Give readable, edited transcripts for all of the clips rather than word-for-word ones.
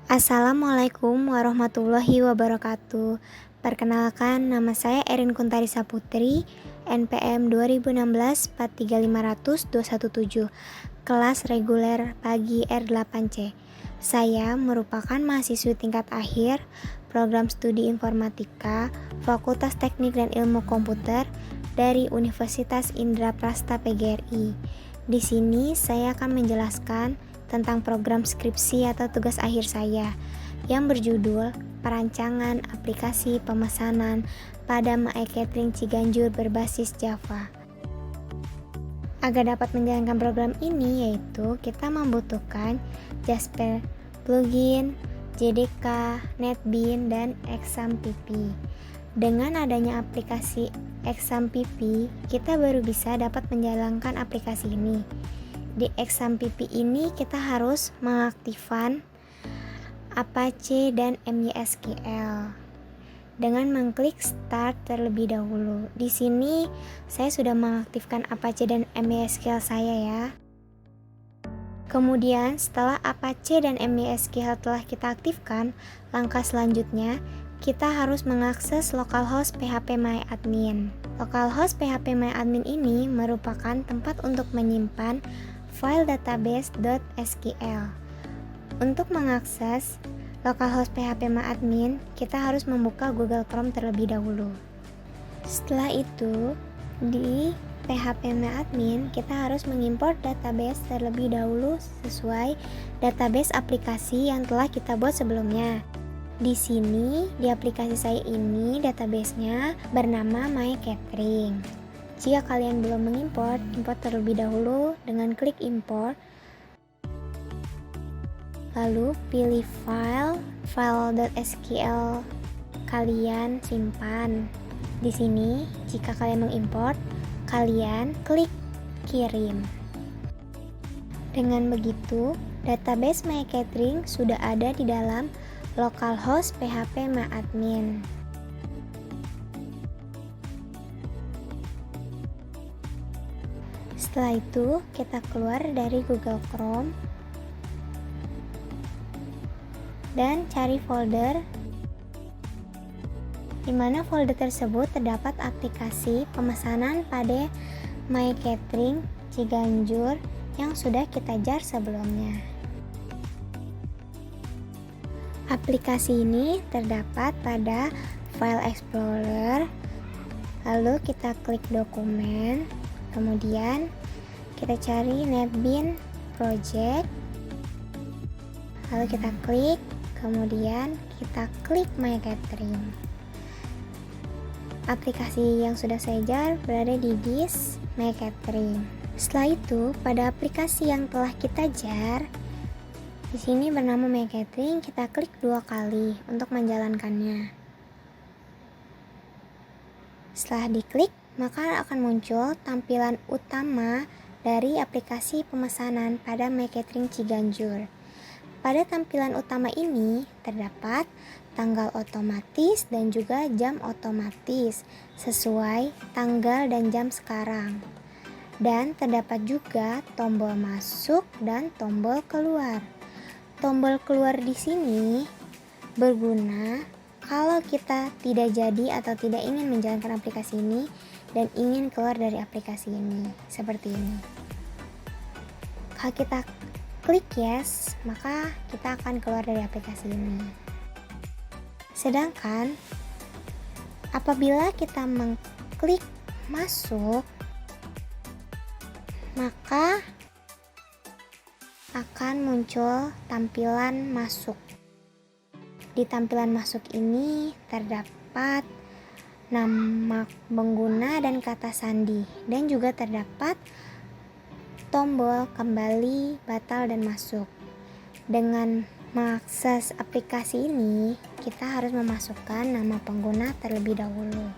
Assalamualaikum warahmatullahi wabarakatuh. Perkenalkan, nama saya Erin Kuntarisa Putri, NPM 2016-43500-217, kelas reguler pagi R8C. Saya merupakan mahasiswi tingkat akhir program studi informatika, Fakultas Teknik dan Ilmu Komputer dari Universitas Indraprasta PGRI. Di sini saya akan menjelaskan tentang program skripsi atau tugas akhir saya yang berjudul Perancangan Aplikasi Pemesanan pada My Catering Ciganjur berbasis Java. Agar dapat menjalankan program ini, yaitu kita membutuhkan Jasper plugin, JDK, NetBeans, dan XAMPP. Dengan adanya aplikasi XAMPP, kita baru bisa dapat menjalankan aplikasi ini. Di XAMPP ini kita harus mengaktifkan Apache dan MySQL dengan mengklik Start terlebih dahulu. Di sini saya sudah mengaktifkan Apache dan MySQL saya ya. Kemudian setelah Apache dan MySQL telah kita aktifkan, langkah selanjutnya kita harus mengakses localhost phpMyAdmin. Localhost phpMyAdmin ini merupakan tempat untuk menyimpan file database.sql. Untuk mengakses localhost phpMyAdmin, kita harus membuka Google Chrome terlebih dahulu. Setelah itu, di phpMyAdmin kita harus mengimport database terlebih dahulu sesuai database aplikasi yang telah kita buat sebelumnya. Di sini, di aplikasi saya ini databasenya bernama My Catering. Jika kalian belum mengimport, import terlebih dahulu dengan klik import. Lalu pilih file.sql kalian simpan. Di sini, jika kalian mengimport, kalian klik kirim. Dengan begitu, database My Catering sudah ada di dalam localhost phpMyAdmin. Setelah itu, kita keluar dari Google Chrome dan cari folder di mana folder tersebut terdapat aplikasi pemesanan pada My Catering Ciganjur yang sudah kita jar sebelumnya. Aplikasi ini terdapat pada File Explorer, lalu kita klik dokumen. Kemudian kita cari NetBeans Project, lalu kita klik, kemudian kita klik My Catering. Aplikasi yang sudah saya jar berada di disk My Catering. Setelah itu, pada aplikasi yang telah kita jar, di sini bernama My Catering, kita klik 2 kali untuk menjalankannya. Setelah diklik, maka akan muncul tampilan utama dari aplikasi pemesanan pada My Catering Ciganjur. Pada tampilan utama ini terdapat tanggal otomatis dan juga jam otomatis sesuai tanggal dan jam sekarang. Dan terdapat juga tombol masuk dan tombol keluar. Tombol keluar di sini berguna kalau kita tidak jadi atau tidak ingin menjalankan aplikasi ini dan ingin keluar dari aplikasi ini, seperti ini. Kalau kita klik yes, maka kita akan keluar dari aplikasi ini. Sedangkan apabila kita mengklik masuk, maka akan muncul tampilan masuk. Di tampilan masuk ini terdapat nama pengguna dan kata sandi, dan juga terdapat tombol kembali, batal, dan masuk. Dengan mengakses aplikasi ini, kita harus memasukkan nama pengguna terlebih dahulu.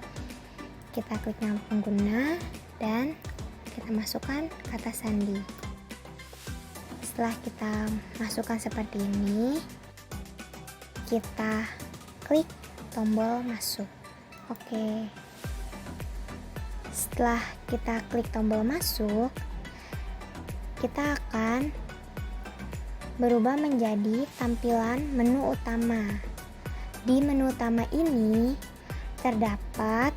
Kita klik nama pengguna dan kita masukkan kata sandi. Setelah kita masukkan seperti ini, kita klik tombol masuk. Oke. Setelah kita klik tombol masuk, kita akan berubah menjadi tampilan menu utama. Di menu utama ini terdapat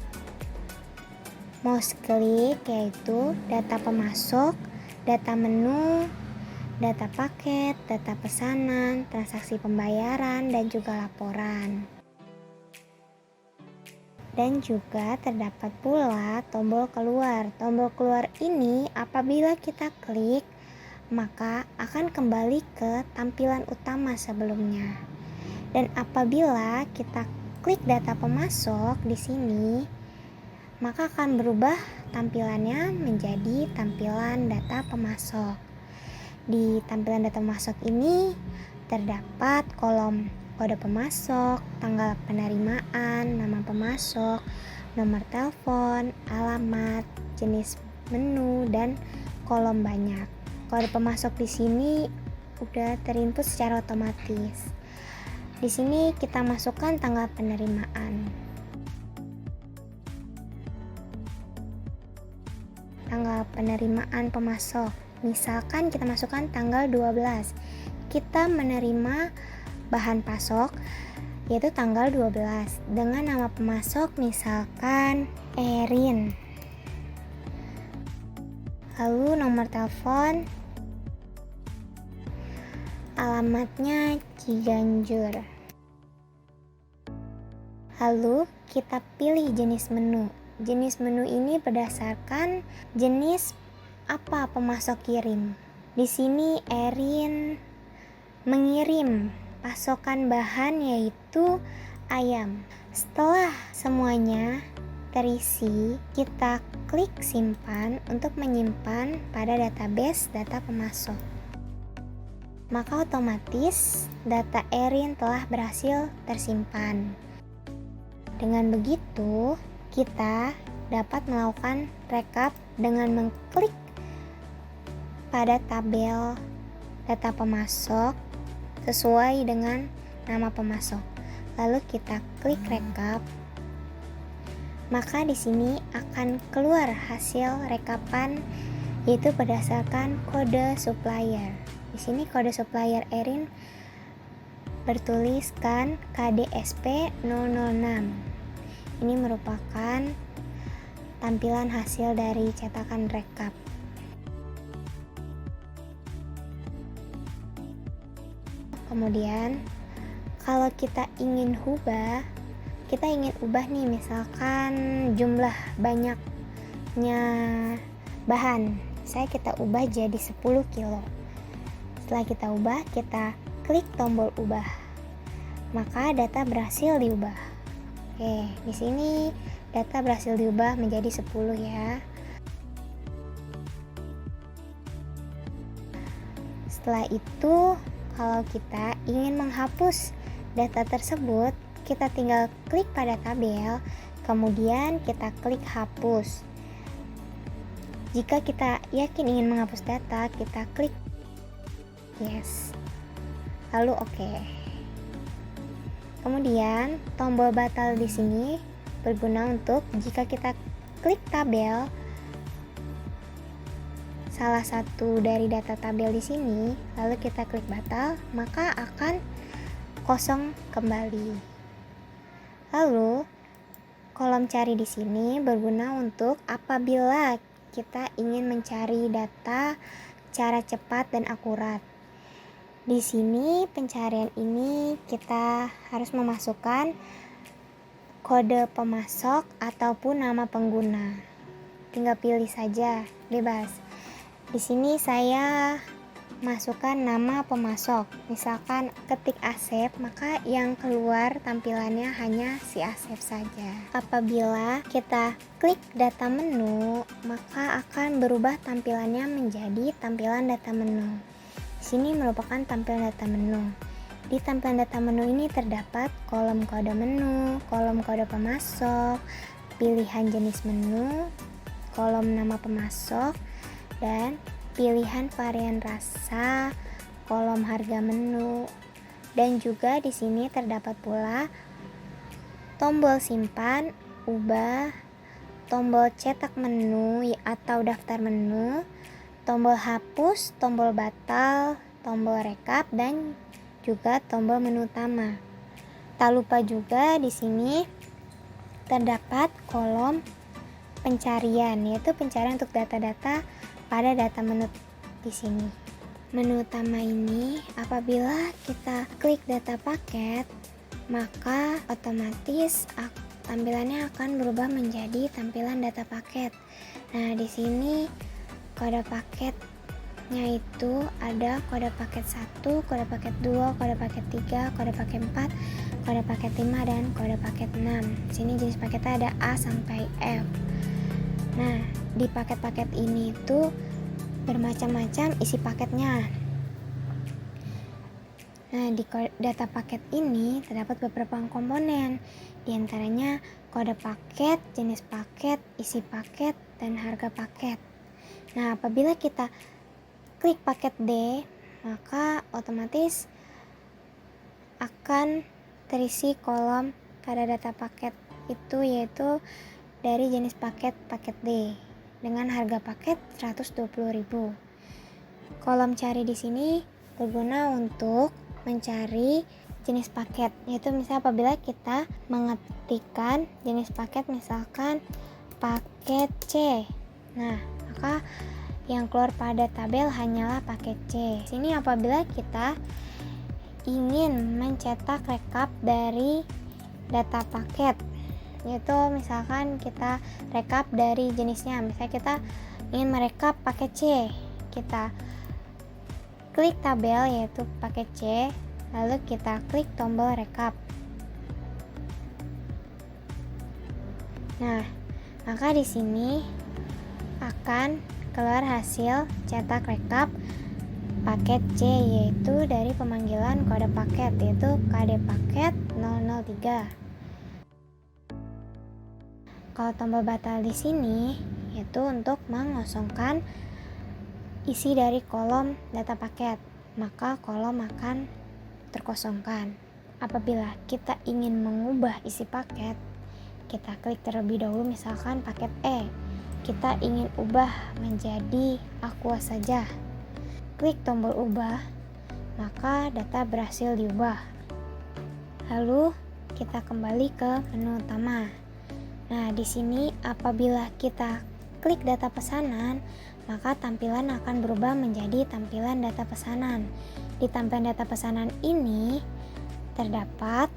mouse klik, yaitu data pemasok, data menu, data paket, data pesanan, transaksi pembayaran, dan juga laporan. Dan juga terdapat pula tombol keluar. Tombol keluar ini apabila kita klik, maka akan kembali ke tampilan utama sebelumnya. Dan apabila kita klik data pemasok di sini, maka akan berubah tampilannya menjadi tampilan data pemasok. Di tampilan data pemasok ini terdapat kolom kode pemasok, tanggal penerimaan, nama pemasok, nomor telepon, alamat, jenis menu, dan kolom banyak. Kode pemasok di sini udah terinput secara otomatis. Di sini kita masukkan tanggal penerimaan. Tanggal penerimaan pemasok. Misalkan kita masukkan tanggal 12. Kita menerima bahan pasok yaitu tanggal 12 dengan nama pemasok misalkan Erin. Lalu nomor telepon, alamatnya Ciganjur. Lalu kita pilih jenis menu. Jenis menu ini berdasarkan jenis apa pemasok kirim. Di sini Erin mengirim pasokan bahan yaitu ayam. Setelah semuanya terisi, kita klik simpan untuk menyimpan pada database data pemasok. Maka otomatis data Erin telah berhasil tersimpan. Dengan begitu, kita dapat melakukan rekap dengan mengklik pada tabel data pemasok sesuai dengan nama pemasok. Lalu kita klik rekap. Maka di sini akan keluar hasil rekapan yaitu berdasarkan kode supplier. Di sini kode supplier Erin bertuliskan KDSP 006. Ini merupakan tampilan hasil dari cetakan rekap. Kemudian kalau kita ingin ubah nih misalkan jumlah banyaknya bahan. Kita ubah jadi 10 kilo. Setelah kita ubah, kita klik tombol ubah. Maka data berhasil diubah. Oke, di sini data berhasil diubah menjadi 10 ya. Setelah itu, kalau kita ingin menghapus data tersebut, kita tinggal klik pada tabel, kemudian kita klik hapus. Jika kita yakin ingin menghapus data, kita klik yes. Lalu oke. Kemudian tombol batal di sini berguna untuk jika kita klik tabel salah satu dari data tabel di sini, lalu kita klik batal, maka akan kosong kembali. Lalu kolom cari di sini berguna untuk apabila kita ingin mencari data cara cepat dan akurat. Di sini pencarian ini kita harus memasukkan kode pemasok ataupun nama pengguna. Tinggal pilih saja, bebas. Di sini saya masukkan nama pemasok. Misalkan ketik Asep, maka yang keluar tampilannya hanya si Asep saja. Apabila kita klik data menu, maka akan berubah tampilannya menjadi tampilan data menu. Sini merupakan tampilan data menu. Di tampilan data menu ini terdapat kolom kode menu, kolom kode pemasok, pilihan jenis menu, kolom nama pemasok, dan pilihan varian rasa, kolom harga menu. Dan juga di sini terdapat pula tombol simpan, ubah, tombol cetak menu atau daftar menu, tombol hapus, tombol batal, tombol rekap, dan juga tombol menu utama. Tak lupa juga di sini terdapat kolom pencarian, yaitu pencarian untuk data-data pada data menu di sini. Menu utama ini apabila kita klik data paket, maka otomatis tampilannya akan berubah menjadi tampilan data paket. Nah, di sini kode paketnya itu ada kode paket 1, kode paket 2, kode paket 3, kode paket 4, kode paket 5, dan kode paket 6. Di sini jenis paketnya ada A sampai F. Nah, di paket-paket ini itu bermacam-macam isi paketnya. Nah, di data paket ini terdapat beberapa komponen, di antaranya kode paket, jenis paket, isi paket, dan harga paket. Nah, apabila kita klik paket D, maka otomatis akan terisi kolom pada data paket itu, yaitu dari jenis paket D dengan harga paket 120.000. Kolom cari di sini berguna untuk mencari jenis paket, yaitu misalnya apabila kita mengetikkan jenis paket, misalkan paket C. Nah, maka yang keluar pada tabel hanyalah paket C. Sini apabila kita ingin mencetak rekap dari data paket, yaitu misalkan kita rekap dari jenisnya, misalnya kita ingin merekap paket C, kita klik tabel yaitu paket C, lalu kita klik tombol rekap. Nah, maka di sini akan keluar hasil cetak rekap paket C, yaitu dari pemanggilan kode paket, yaitu KD paket 003. Kalau tombol batal di sini yaitu untuk mengosongkan isi dari kolom data paket, maka kolom akan terkosongkan. Apabila kita ingin mengubah isi paket, kita klik terlebih dahulu, misalkan paket E, kita ingin ubah menjadi Aqua saja. Klik tombol ubah, maka data berhasil diubah. Lalu kita kembali ke menu utama. Nah, di sini apabila kita klik data pesanan, maka tampilan akan berubah menjadi tampilan data pesanan. Di tampilan data pesanan ini terdapat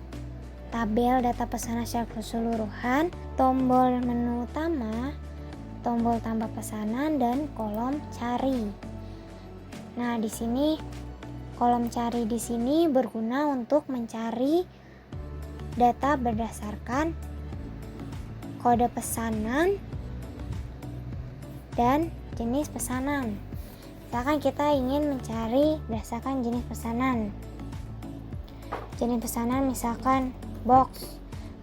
tabel data pesanan secara keseluruhan, tombol menu utama, tombol tambah pesanan, dan kolom cari. Nah, di sini kolom cari di sini berguna untuk mencari data berdasarkan kode pesanan dan jenis pesanan. Misalkan kita ingin mencari berdasarkan jenis pesanan. Jenis pesanan misalkan box,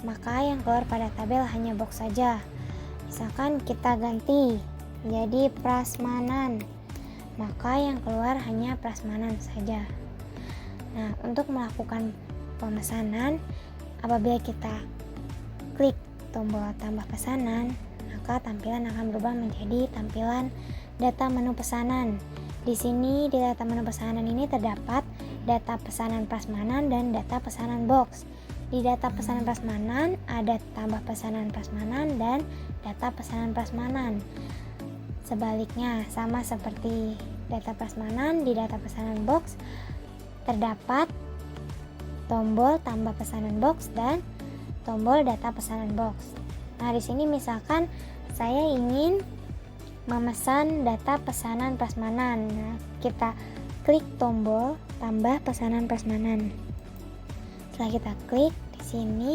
maka yang keluar pada tabel hanya box saja. Misalkan kita ganti jadi prasmanan, maka yang keluar hanya prasmanan saja. Nah, untuk melakukan pemesanan, apabila kita klik tombol tambah pesanan, maka tampilan akan berubah menjadi tampilan data menu pesanan. Di sini di data menu pesanan ini terdapat data pesanan prasmanan dan data pesanan box. Di data pesanan prasmanan ada tambah pesanan prasmanan dan data pesanan prasmanan. Sebaliknya, sama seperti data prasmanan, di data pesanan box terdapat tombol tambah pesanan box dan tombol data pesanan box. Nah, di sini misalkan saya ingin memesan data pesanan prasmanan. Nah, kita klik tombol tambah pesanan prasmanan. Setelah kita klik, di sini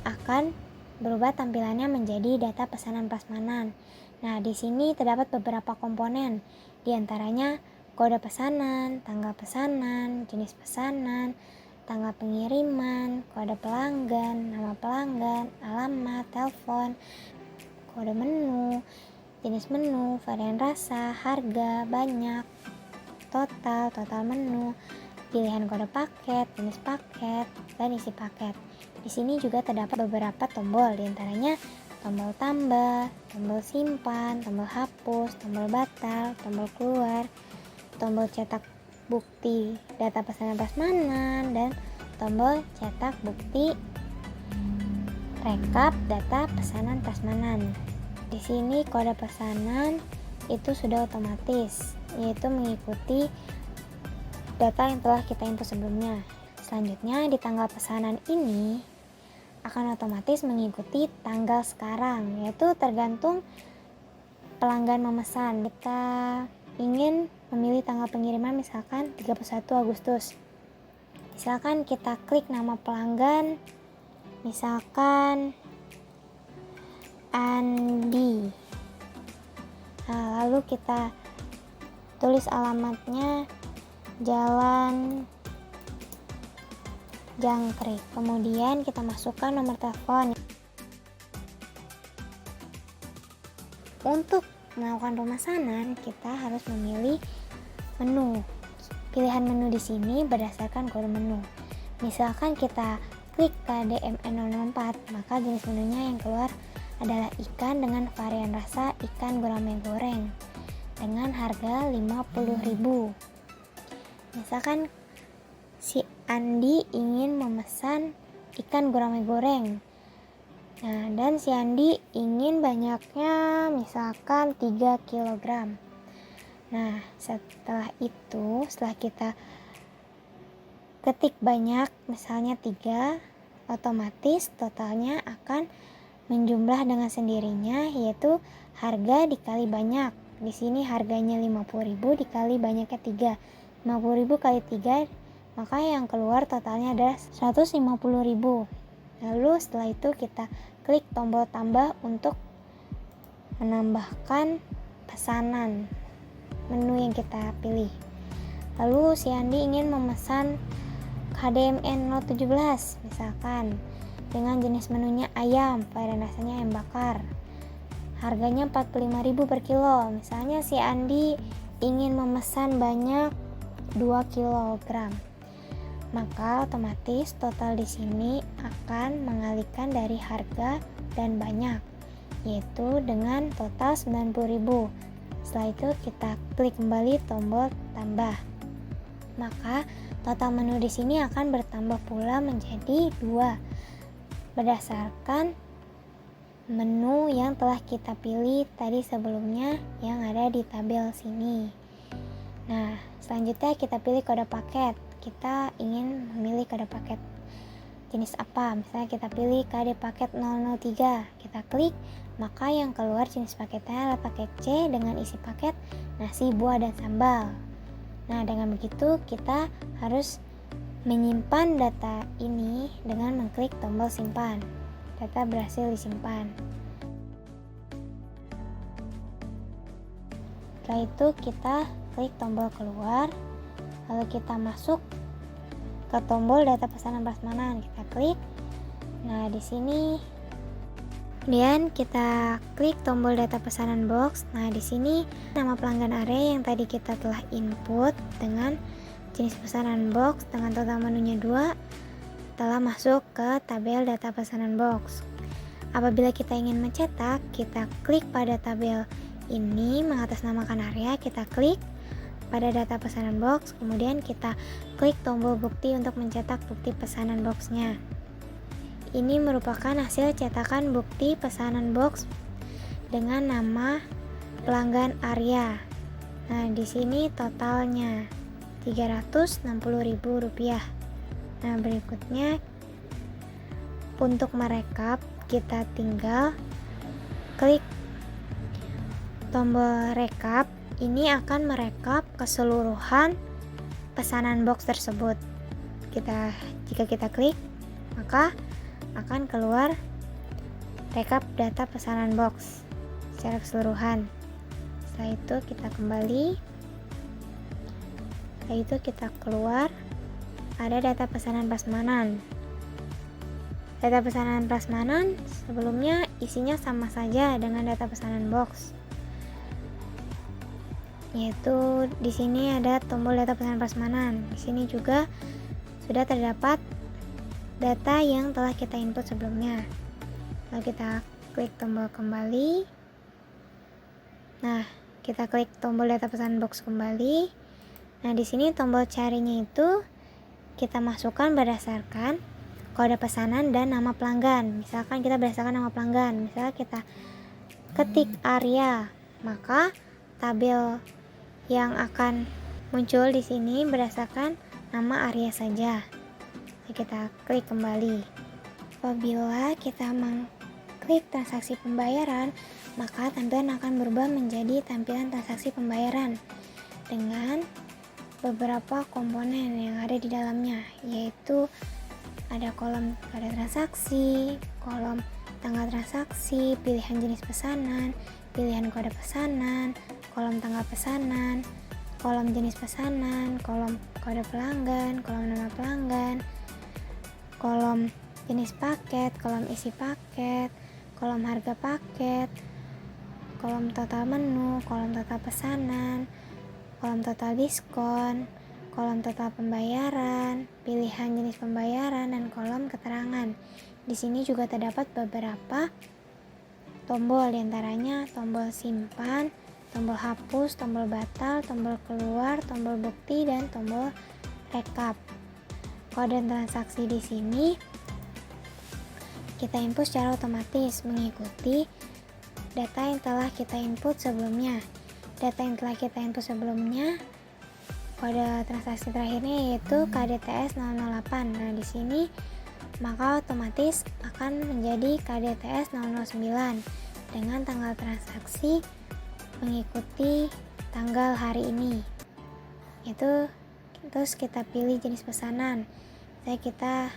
akan berubah tampilannya menjadi data pesanan prasmanan. Nah, di sini terdapat beberapa komponen, di antaranya kode pesanan, tanggal pesanan, jenis pesanan, tanggal pengiriman, kode pelanggan, nama pelanggan, alamat, telepon, kode menu, jenis menu, varian rasa, harga, banyak, total menu, pilihan kode paket, jenis paket, dan isi paket. Di sini juga terdapat beberapa tombol, di antaranya tombol tambah, tombol simpan, tombol hapus, tombol batal, tombol keluar, tombol cetak bukti data pesanan prasmanan dan tombol cetak bukti rekap data pesanan prasmanan. Di sini kode pesanan itu sudah otomatis, yaitu mengikuti data yang telah kita input sebelumnya. Selanjutnya di tanggal pesanan ini akan otomatis mengikuti tanggal sekarang, yaitu tergantung pelanggan memesan. Kita ingin memilih tanggal pengiriman misalkan 31 Agustus. Misalkan kita klik nama pelanggan, misalkan Andi. Nah, lalu kita tulis alamatnya Jalan Jangkrik. Kemudian kita masukkan nomor telepon. Untuk melakukan pemesanan, kita harus memilih menu. Pilihan menu di sini berdasarkan kode menu. Misalkan kita klik KDMN 004, maka jenis menunya yang keluar adalah ikan dengan varian rasa ikan gurame goreng dengan harga 50.000. Misalkan si Andi ingin memesan ikan gurame goreng. Nah, dan si Andi ingin banyaknya misalkan 3 kg. Nah, setelah kita ketik banyak, misalnya 3, otomatis totalnya akan menjumlah dengan sendirinya, yaitu harga dikali banyak. Di sini harganya 50.000 dikali banyaknya 3. 50.000 kali 3, maka yang keluar totalnya adalah 150.000. Lalu setelah itu kita klik tombol tambah untuk menambahkan pesanan menu yang kita pilih. Lalu si Andi ingin memesan KDMN 017 misalkan dengan jenis menunya ayam, varian rasanya ayam bakar. Harganya 45.000 per kilo. Misalnya si Andi ingin memesan banyak 2 kg. Maka otomatis total di sini akan mengalihkan dari harga dan banyak, yaitu dengan total 90.000. Setelah itu kita klik kembali tombol tambah. Maka total menu di sini akan bertambah pula menjadi 2 berdasarkan menu yang telah kita pilih tadi sebelumnya yang ada di tabel sini. Nah, selanjutnya kita pilih kode paket. Kita ingin memilih kode paket jenis apa. Misalnya kita pilih kode paket 003. Kita klik, maka yang keluar jenis paketnya adalah paket C dengan isi paket nasi, buah, dan sambal. Nah, dengan begitu kita harus menyimpan data ini dengan mengklik tombol simpan. Data berhasil disimpan. Setelah itu kita klik tombol keluar, lalu kita masuk ke tombol data pesanan prasmanan, kita klik. Nah, di sini kemudian kita klik tombol data pesanan box. Nah, di sini nama pelanggan area yang tadi kita telah input dengan jenis pesanan box dengan total menunya 2 telah masuk ke tabel data pesanan box. Apabila kita ingin mencetak, kita klik pada tabel ini mengatasnamakan area, kita klik pada data pesanan box, kemudian kita klik tombol bukti untuk mencetak bukti pesanan boxnya. Ini merupakan hasil cetakan bukti pesanan box dengan nama pelanggan Arya. Nah, di sini totalnya Rp360.000. Nah, berikutnya untuk merekap kita tinggal klik tombol rekap. Ini akan merekap keseluruhan pesanan box tersebut. Jika kita klik, maka akan keluar rekap data pesanan box secara keseluruhan. Setelah itu kita kembali. Setelah itu kita keluar, ada data pesanan prasmanan. Data pesanan prasmanan sebelumnya isinya sama saja dengan data pesanan box. Yaitu di sini ada tombol data pesanan prasmanan. Di sini juga sudah terdapat data yang telah kita input sebelumnya. Lalu kita klik tombol kembali. Nah, kita klik tombol data pesanan box kembali. Nah, di sini tombol carinya itu kita masukkan berdasarkan kode pesanan dan nama pelanggan. Misalkan kita berdasarkan nama pelanggan, misalnya kita ketik Arya, maka tabel yang akan muncul di sini berdasarkan nama Arya saja. Jadi kita klik kembali. Apabila kita mengklik transaksi pembayaran, maka tampilan akan berubah menjadi tampilan transaksi pembayaran dengan beberapa komponen yang ada di dalamnya, yaitu ada kolom kode transaksi, kolom tanggal transaksi, pilihan jenis pesanan, pilihan kode pesanan, kolom tanggal pesanan, kolom jenis pesanan, kolom kode pelanggan, kolom nama pelanggan, kolom jenis paket, kolom isi paket, kolom harga paket, kolom total menu, kolom total pesanan, kolom total diskon, kolom total pembayaran, pilihan jenis pembayaran, dan kolom keterangan. Di sini juga terdapat beberapa tombol, diantaranya tombol simpan, tombol hapus, tombol batal, tombol keluar, tombol bukti, dan tombol rekap. Kode transaksi di sini kita input secara otomatis mengikuti data yang telah kita input sebelumnya. Data yang telah kita input sebelumnya, kode transaksi terakhirnya yaitu KDTS 008. Nah, di sini maka otomatis akan menjadi KDTS 009 dengan tanggal transaksi mengikuti tanggal hari ini. Itu terus kita pilih jenis pesanan. Jadi kita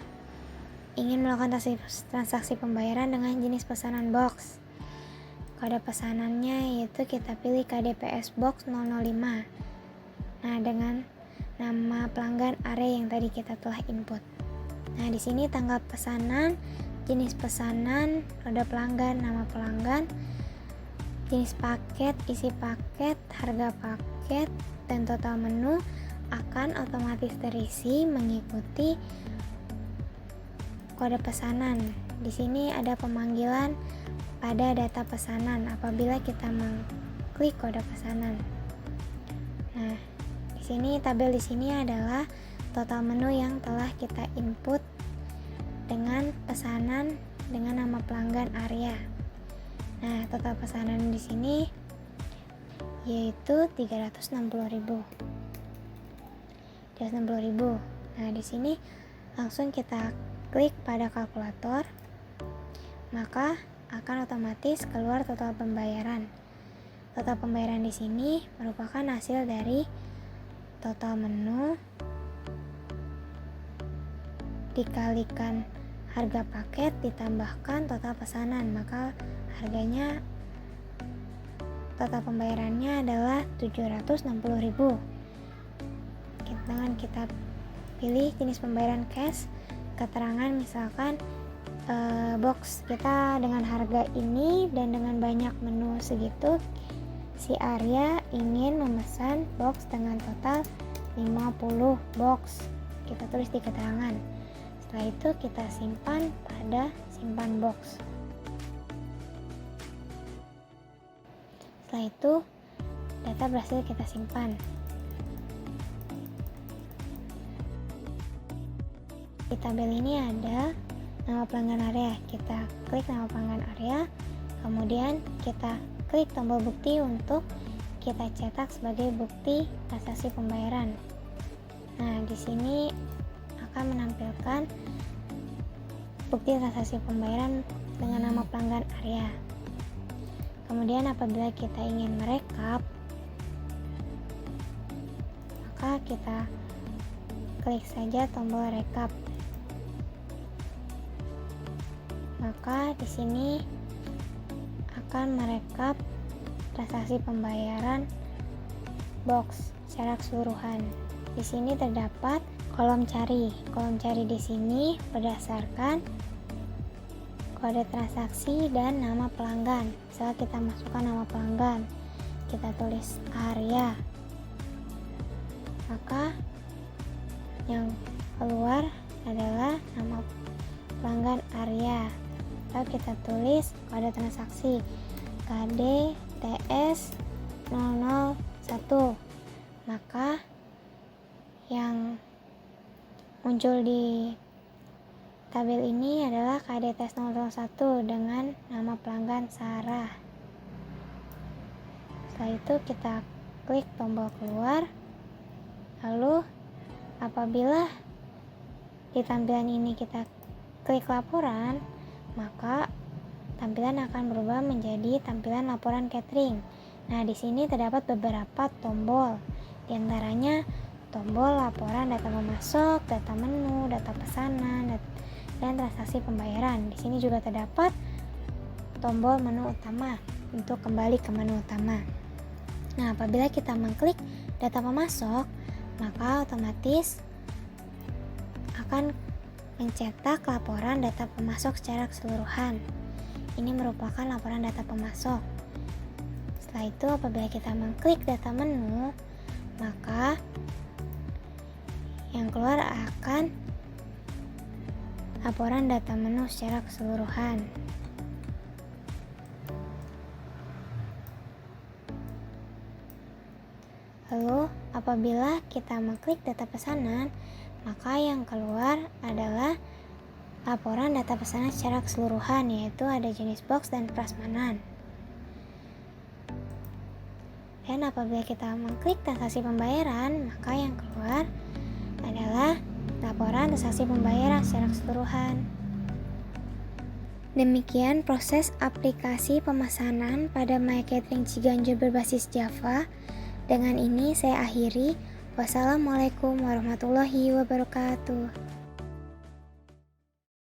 ingin melakukan transaksi pembayaran dengan jenis pesanan box. Kode pesanannya yaitu kita pilih KDPS box 005. Nah, dengan nama pelanggan area yang tadi kita telah input. Nah, di sini tanggal pesanan, jenis pesanan, kode pelanggan, nama pelanggan, jenis paket, isi paket, harga paket, dan total menu akan otomatis terisi mengikuti kode pesanan. Di sini ada pemanggilan pada data pesanan apabila kita mengklik kode pesanan. Nah, di sini tabel di sini adalah total menu yang telah kita input dengan pesanan dengan nama pelanggan Arya. Nah, total pesanan di sini yaitu 360.000. Nah, di sini langsung kita klik pada kalkulator, maka akan otomatis keluar total pembayaran. Total pembayaran di sini merupakan hasil dari total menu dikalikan harga paket ditambahkan total pesanan, maka harganya total pembayarannya adalah 760.000. Dengan kita pilih jenis pembayaran cash, keterangan misalkan box kita dengan harga ini dan dengan banyak menu segitu, si Arya ingin memesan box dengan total 50 box. Kita tulis di keterangan. Setelah itu kita simpan pada simpan box. Setelah itu data berhasil kita simpan. Di tabel ini ada nama pelanggan Arya. Kita klik nama pelanggan Arya, kemudian kita klik tombol bukti untuk kita cetak sebagai bukti transaksi pembayaran. Nah, di sini akan menampilkan bukti transaksi pembayaran dengan nama pelanggan Arya. Kemudian apabila kita ingin merekap, maka kita klik saja tombol rekap. Maka di sini akan merekap transaksi pembayaran box secara keseluruhan. Di sini terdapat kolom cari. Kolom cari di sini berdasarkan kode transaksi dan nama pelanggan. Misalnya kita masukkan nama pelanggan, kita tulis Arya, maka yang keluar adalah nama pelanggan Arya. Lalu kita tulis kode transaksi KDTS 001, maka Yang muncul di tabel ini adalah KDTS 001 dengan nama pelanggan Sarah. Setelah itu kita klik tombol keluar. Lalu apabila di tampilan ini kita klik laporan, maka tampilan akan berubah menjadi tampilan laporan catering. Nah, di sini terdapat beberapa tombol. Di antaranya tombol laporan data memasok, data menu, data pesanan, dan transaksi pembayaran. Di sini juga terdapat tombol menu utama untuk kembali ke menu utama. Nah, apabila kita mengklik data pemasok, maka otomatis akan mencetak laporan data pemasok secara keseluruhan. Ini merupakan laporan data pemasok. Setelah itu, apabila kita mengklik data menu, maka yang keluar akan laporan data menu secara keseluruhan. Lalu, apabila kita mengklik data pesanan, maka yang keluar adalah laporan data pesanan secara keseluruhan, yaitu ada jenis box dan prasmanan. Dan apabila kita mengklik transaksi pembayaran, maka yang keluar adalah laporan transaksi pembayaran secara keseluruhan. Demikian proses aplikasi pemesanan pada My Catering Ciganjur berbasis Java. Dengan ini saya akhiri. Wassalamualaikum warahmatullahi wabarakatuh.